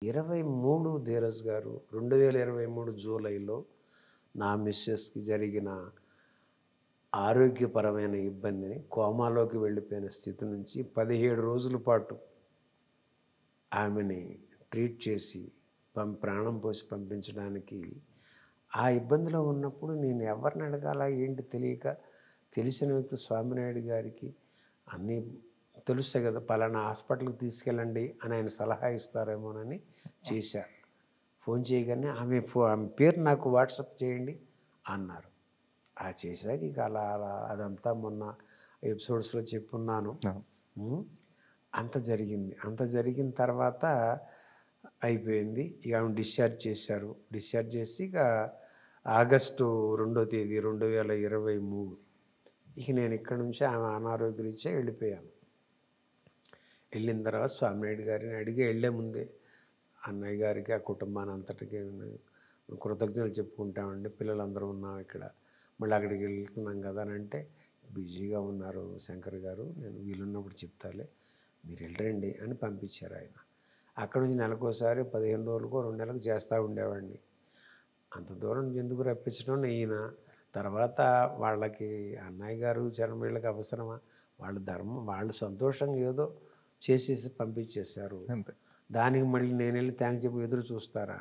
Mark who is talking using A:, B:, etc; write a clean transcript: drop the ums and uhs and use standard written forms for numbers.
A: 23 ధీరజ్ గారు 2023 జూలైలో నా మిసెస్‌కి జరిగిన ఆరోగ్యపరమైన ఇబ్బందిని కోమాలోకి వెళ్ళిపోయిన స్థితి నుంచి 17 రోజుల పాటు ఆమెని ట్రీట్ చేసి ప్రాణం పోసి పంపించడానికి ఆ ఇబ్బందిలో ఉన్నప్పుడు నేను ఎవరిని అడగాలా ఏంటి తెలియక తెలిసిన వ్యక్తి స్వామినాయుడు గారికి అన్నీ తెలుస్తాయి కదా, పలానా హాస్పిటల్కి తీసుకెళ్ళండి అని ఆయన సలహా ఇస్తారేమోనని చేశా. ఫోన్ చేయగానే ఆమె పేరు నాకు వాట్సాప్ చేయండి అన్నారు. ఆ చేశాక ఇక అలా అలా అదంతా మొన్న ఎపిసోడ్స్లో చెప్పున్నాను. అంత జరిగింది. అంత జరిగిన తర్వాత అయిపోయింది. ఇక ఆమె డిశ్చార్జ్ చేశారు. డిశ్చార్జ్ చేసి ఇక ఆగస్టు 2వ తేదీ 2023 ఇక నేను ఇక్కడి నుంచి ఆమె అనారోగ్యరీత్యా వెళ్ళిపోయాను. వెళ్ళిన తర్వాత స్వామినాయుడు గారిని అడిగి వెళ్ళే ముందే అన్నయ్య గారికి ఆ కుటుంబాన్ని అంతటికి కృతజ్ఞతలు చెప్పుకుంటామండి, పిల్లలందరూ ఉన్నాం ఇక్కడ, మళ్ళీ అక్కడికి వెళ్తున్నాం కదా అని అంటే, బిజీగా ఉన్నారు శంకర్ గారు, నేను వీలున్నప్పుడు చెప్తాలే, మీరు వెళ్ళండి అని పంపించారు ఆయన. అక్కడ నుంచి నెలకోసారి 15 రోజులకో 2 నెలలకు చేస్తూ ఉండేవాడిని. అంత దూరం ఎందుకు రప్పించడం ఈయన. తర్వాత వాళ్ళకి అన్నయ్య గారు వీళ్ళకి అవసరమా, వాళ్ళ ధర్మం, వాళ్ళు సంతోషంగా ఏదో చేసేసి పంపించేశారు. దానికి మళ్ళీ నేను వెళ్ళి థ్యాంక్స్ చెప్పి ఎదురు చూస్తారా?